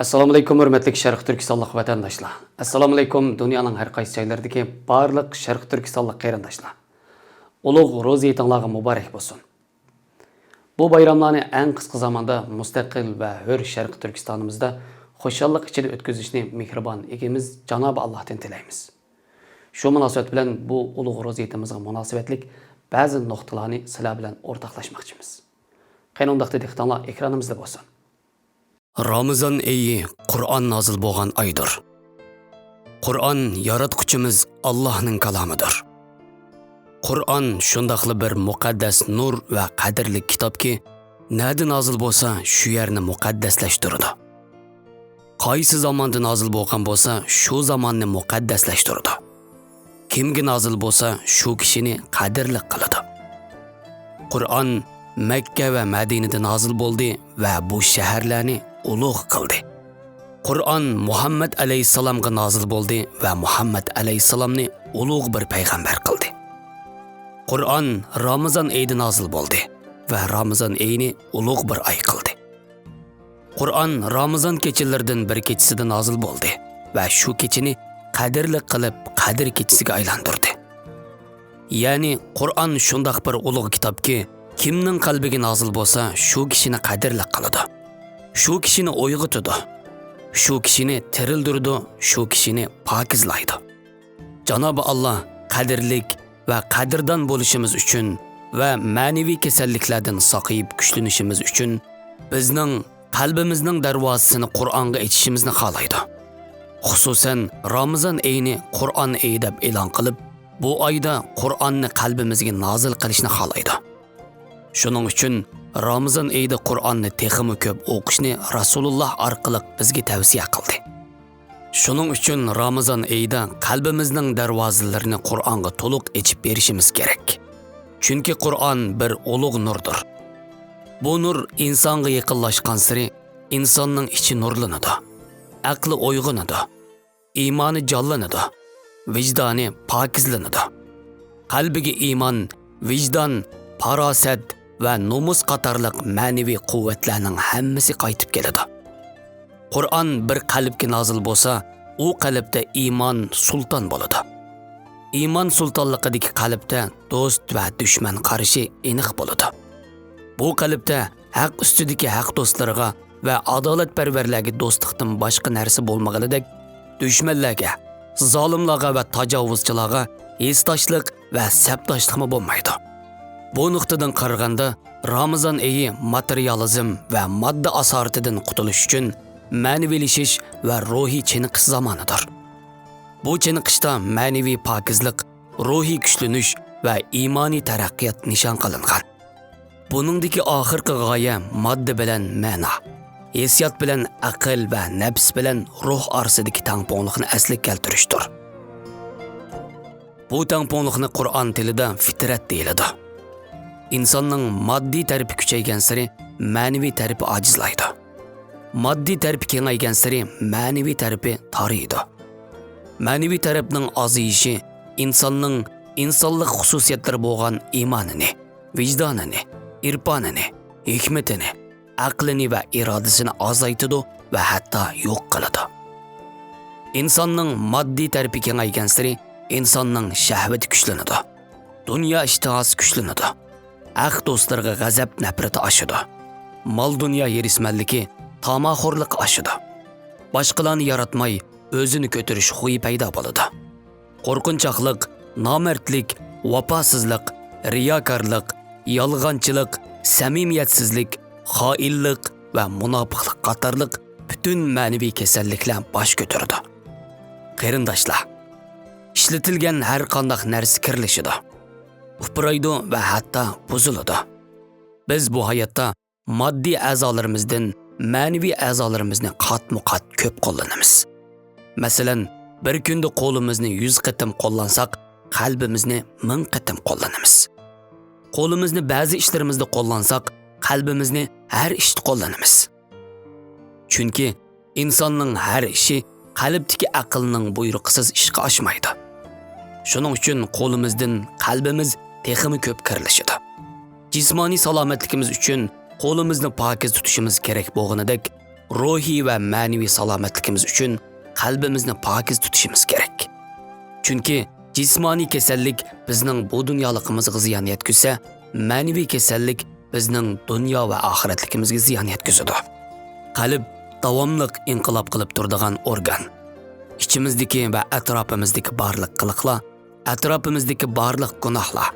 Assalomu alaykum hurmatli Sharq Turkistonlik vatandoshlar. Assalomu alaykum dunyoning har qaysi joylaridagi barliq Sharq Turkistonlik qarindoshlar. Ulug' ro'ziyatinglarga muborak bo'lsin. Bu bayramlarni eng qisqa zamonda mustaqil va hur Sharq Turkistonimizda xushallik ichida o'tkazishni mehribon egamiz Janob Allohdan tilaymiz. Shu munosabat bilan bu ulug' ro'ziyatimizga munosabatlik ba'zi nuqtalarni sizlar bilan o'rtoqlashmoqchimiz. Qanundaqda diqqatinglar ekranimizda bo'lsin. Ramazan oyi Qur'on nozil bo'lgan oydir. Qur'on yaratquchimiz Allohning kalomidir. Qur'on shundaqli bir muqaddas nur va qadrli kitobki, nada nozil bo'lsa, shu yerni muqaddaslashtiradi. Qaysi zamonda nozil bo'lgan bo'lsa, shu zamonni muqaddaslashtiradi. Kimga nozil bo'lsa, shu kishini qadrli qiladi. Qur'on Makka va Madinada nozil bo'ldi va bu shaharlarni ulug' qildi. Qur'on Muhammad alayhisalomga nozil bo'ldi va Muhammad alayhisalomni ulug' bir payg'ambar qildi. Qur'on Ramazon oyida nozil bo'ldi va Ramazon oyini ulug' bir oy qildi. Qur'on Ramazon kechalaridan bir kechasida nozil bo'ldi va shu kechani qadrli qilib qadr kechasiga aylantirdi. Ya'ni Qur'on shundoq bir ulug' kitobki, kimning qalbiga nozil bo'lsa, shu kishini qadrli qiladi. Shu kishini uyg'otadi. Shu kishini tirildirdi, shu kishini pokizlaydi. Janob Alloh qadrlik va qadrdon bo'lishimiz uchun va ma'naviy kasalliklardan saqayib kuchlanishimiz uchun bizning qalbimizning darvozasini Qur'onga ochishimizni xohlaydi. Xususan Ramazon oyini Qur'on oyi deb e'lon qilib, bu oyda Qur'onni qalbimizga nozil qilishni xohlaydi. Shuning uchun Ramazon oyida Qur'onni texmi ko'p o'qishni Rasululloh orqali bizga tavsiya qildi. Shuning uchun Ramazon oyida qalbimizning darvozalarini Qur'onga to'liq ochib berishimiz kerak. Chunki Qur'on bir ulug' nurdir. Bu nur insonga yaqinlashgan sari insonning ichi nurlanadi, aqli uyg'onadi, iymoni jonlanadi, vijdoni pokizlanadi. Qalbiga iymon, vijdon, farosat va nomus qatorliq ma'naviy quvvatlarning hammasi qaytib keladi. Qur'on bir qalbga nozil bo'lsa, u qalbda iymon sulton bo'ladi. Iymon sultonligidagi qalbda do'st va dushman qarishi aniq bo'ladi. Bu qalbda haq ustidagi haq do'stlarga va adolatparvarlarga do'stlikdan boshqa narsa bo'lmaganidek, dushmanlarga, zolimlarga va tajovuzchilarga esdoshlik va sabdoshlikmi bo'lmaydi. Bu nuqtadan qaraganda Ramazon oyi materializm va modda asoratidan qutulish uchun ma'naviylashish va ruhiy chiniqish zamonidir. Bu chiniqishda ma'naviy pokizlik, ruhiy kuchlanish va iymoniy taraqqiyot nishon qilingan. Buningdagi oxirgi g'oya modda bilan ma'no, hissiyot bilan aql va nafs bilan ruh orasidagi tangpongliqni asliga keltirishdir. Bu tangpongliqni Qur'on tilida fitrat deyiladi. İnsanның maddi tarafi kuchaygan sari ma'naviy tarafi ajizlaydi. Maddi tarafi kengaygan sari ma'naviy tarafi toriydi. Ma'naviy tarafning aziyishi insonning insonlik xususiyatlari bo'lgan iymonini, vijdonini, irfonini, hikmatini, aqlini va irodasini azaytidi va hatto yo'q qiladi. Insonning maddi tarafi kengaygan sari insonning shahvati kuchlanadi. Dunyo ishtihosi kuchlanadi. Aq do'stlarga g'azab nafrati oshadi. Mol dunyo yerismanligi, tamoxo'rlik oshadi. Boshqalarni yaratmay o'zini ko'tarish xuyi paydo bo'ladi. Qo'rqinchoqlik, nomardlik, vafosizlik, riyokorlik, yolg'onchilik, samimiyatsizlik, xoinlik va munofiqlik qatorliq butun ma'naviy kasalliklar bosh ko'taradi. Qarindoshlar, ishlatilgan har qanday narsa kirlishidi. Upraydi va hatto buziladi. Biz bu hayotda moddiy a'zolarimizdan ma'naviy a'zolarimizni qatma-qat ko'p qo'llanamiz. Masalan, bir kunda qo'limizni 100 qatim qo'llansak, qalbimizni 1000 qatim qo'llanamiz. Qo'limizni ba'zi ishlarimizda qo'llansak, qalbimizni har ishda qo'llanamiz. Chunki insonning har ishi qalbdagi aqlning buyruqisiz ishga oshmaydi. Shuning uchun qo'limizdan qalbimiz texmi ko'p kirilishidi. Jismoniy salomatligimiz uchun qo'limizni pokiz tutishimiz kerak bo'lganidek, ruhiy va ma'naviy salomatligimiz uchun qalbimizni pokiz tutishimiz kerak. Chunki jismoniy kasallik bizning bu dunyoligimizga ziyon yetkazsa, ma'naviy kasallik bizning dunyo va oxiratligimizga ziyon yetkazadi. Qalb davomliq inqilob qilib turadigan organ. İçimizdeki ve atrofimizdagi barliq qiliqlar, atrofimizdagi barliq gunohlar,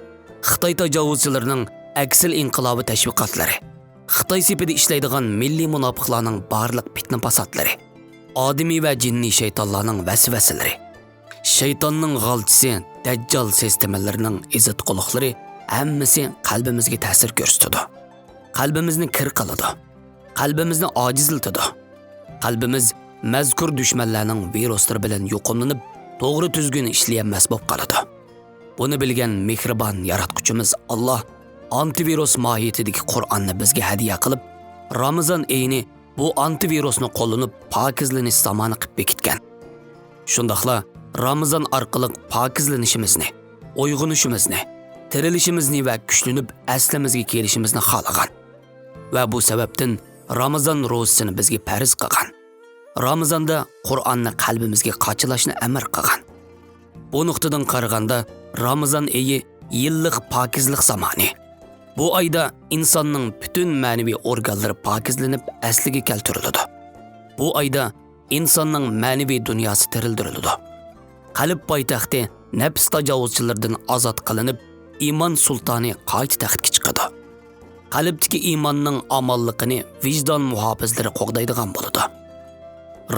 Xitoy tajovuzchilarining aksil inqilobi tashviqotlari, Xitoy sepida ishlaydigan milliy munofiqlarning barliq fitna fasadlari, odamiy va jinniy shaytonlarning vasvasalari, shaytonning g'alchisi, dajjal sistemalarining izit quliqlari hammasi qalbimizga ta'sir ko'rsatadi. Qalbimizni kir qiladi. Qalbimizni ojizlatadi. Qalbimiz mazkur dushmanlarning viruslari bilan yo'qolib, to'g'ri tuzgun ishlayolmas bo'lib qoladi. Buni bilgan mehribon yaratquchimiz Alloh antivirus mohiyatidagi Qur'onni bizga hadiya qilib, Ramazon oyini bu antivirusni qo'llanib pokizlanish zamoni qilib bekitgan. Shundaqla Ramazon orqali pokizlanishimizni, uyg'onishimizni, tirilishimizni va kuchlanib aslimizga kelishimizni xohlagan. Va bu sababdan Ramazon ro'zasini bizga farz qilgan. Ramazonda Qur'onni qalbimizga qochilashni amr qilgan. Bu nuqtadan qaraganda Ramazon oyi yillik pokizlik zamoni. Bu oyda insonning butun ma'naviy organlari pokizlanib asliga keltiriladi. Bu oyda insonning ma'naviy dunyosi tirildiriladi. Qalb poytaxti nafs tajovuzchilaridan ozod qilinib, iymon sultoni qayta taxtga chiqadi. Qalbdagi iymonning amonligini vijdon muhofizlari qo'g'daydigan bo'ladi.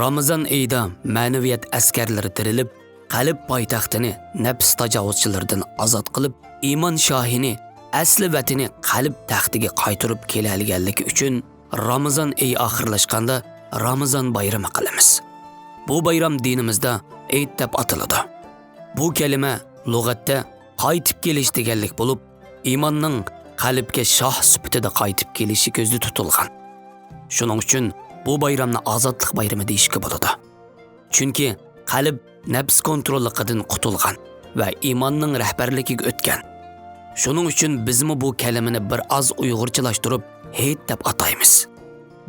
Ramazon oyida ma'naviyat askarlari tirilib, qalb poytaxtini nafs tajovuzchilaridan ozod qilib, iymon shohini asli vatani qalb taxtiga qaytarib kelganligi uchun Ramazon oyi oxirlashganda Ramazon bayrami qilamiz. Bu bayram dinimizda Eid deb ataladi. Bu kalima lug'atda qaytib kelish deganlik bo'lib, iymonning qalbga shoh sifatida qaytib kelishi ko'zda tutilgan. Shuning uchun bu bayramni ozodlik bayrami deyishga bo'ladi. Chunki qalb nafs kontrolligidan qutulgan va iymonning rahbarligiga o'tgan. Shuning uchun bizmi bu kalimani bir oz uyg'urchalashtirib Eid deb ataymiz.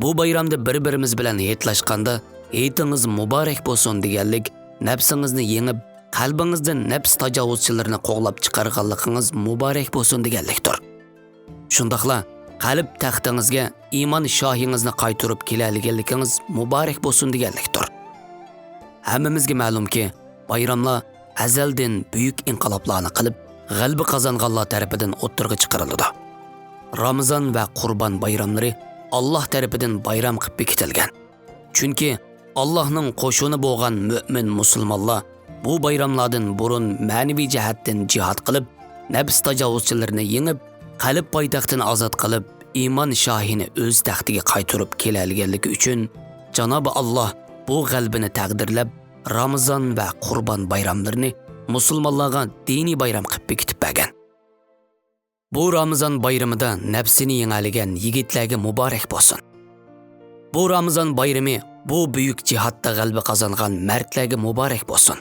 Bu bayramda bir-birimiz bilan heytlashganda Eidingiz muborak bo'lsin deganlik, nafsingizni yengib, qalbingizdan nafs tajovuzchilarini qo'g'lab chiqarganligingiz muborak bo'lsin deganlikdir. Shundaqla qalb taxtingizga iymon shohingizni qaytarib kelganligingiz muborak bo'lsin deganlikdir. Hammamizga ma'lumki, bayramlar azaldan buyuk inqiloblarni qilib, g'alaba qozonganlar tarafidan o'ttirg'i chiqariladi. Ramazon va Qurban bayramlari Alloh tarafidan bayram qilib bekitilgan. Chunki Allohning qo'shini bo'lgan mu'min musulmonlar bu bayramlardan burun ma'naviy jihatdan jihad qilib, nafs tajovuzchilarini yengib, qalb poytaxtini ozod qilib, iymon shohini o'z taxtiga qaytarib kelganligi uchun Janobi Alloh bu g'albini taqdirlab, Ramazon va Qurban bayramlarini musulmonlarga diniy bayram qilib bekitib bergan. Bu Ramazon bayramida nafsini yengaligan yigitlarga muborak bo'lsin. Bu Ramazon bayrami bu buyuk jihatda g'alaba qozongan mardlarga muborak bo'lsin.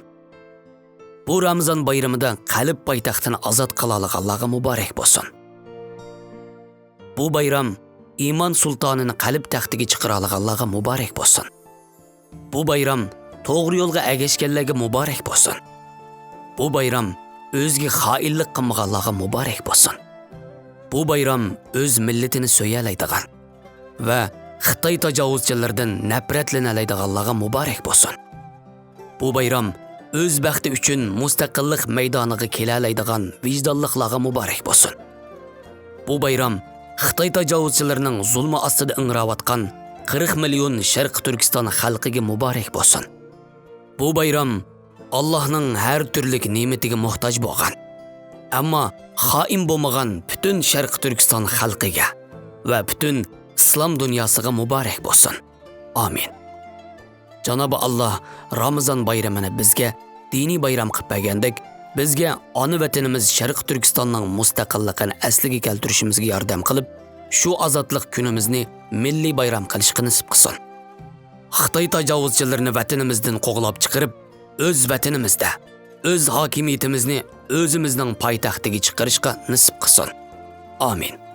Bu Ramazon bayramida qalb poytaxtini ozod qila olganlarga muborak bo'lsin. Bu bayram iymon sultonini qalb taxtiga chiqara olganlarga muborak bo'lsin. Bu bayram to'g'ri yo'lga ergashganlarga muborak bo'lsin. Bu bayram o'ziga xoinlik qilmaganlarga muborak bo'lsin. Bu bayram o'z millatini so'yalaydigan va Xitoy tajovuzchilaridan nafratlanadiganlarga muborak bo'lsin. Bu bayram o'z baxti uchun mustaqillik maydoniga kelalaydigan vijdonliqlarga muborak bo'lsin. Bu bayram Xitoy tajovuzchilarining zulmi ostida ingrayotgan 40 million Sharq Turkiston xalqiga muborak bo'lsin. Bu bayram Allohning har turli ne'matiga muhtoj bo'lgan, ammo xoin bo'lmagan butun Sharq Turkiston xalqiga va butun islom dunyosiga muborak bo'lsin. Amin. Janobi Alloh Ramazon bayramini bizga diniy bayram qilib bergandek, bizga ona vatanimiz Sharq Turkistonning mustaqilligini asliga keltirishimizga yordam qilib, shu ozodlik kunimizni milliy bayram qilishga nasib qilsin. Xitoy tajovuzchilarini vatanimizdan qo'g'lab chiqarib, o'z vatanimizda o'z hokimiyatimizni o'zimizning poytaxtiga chiqarishga nasib qilsin. Amin.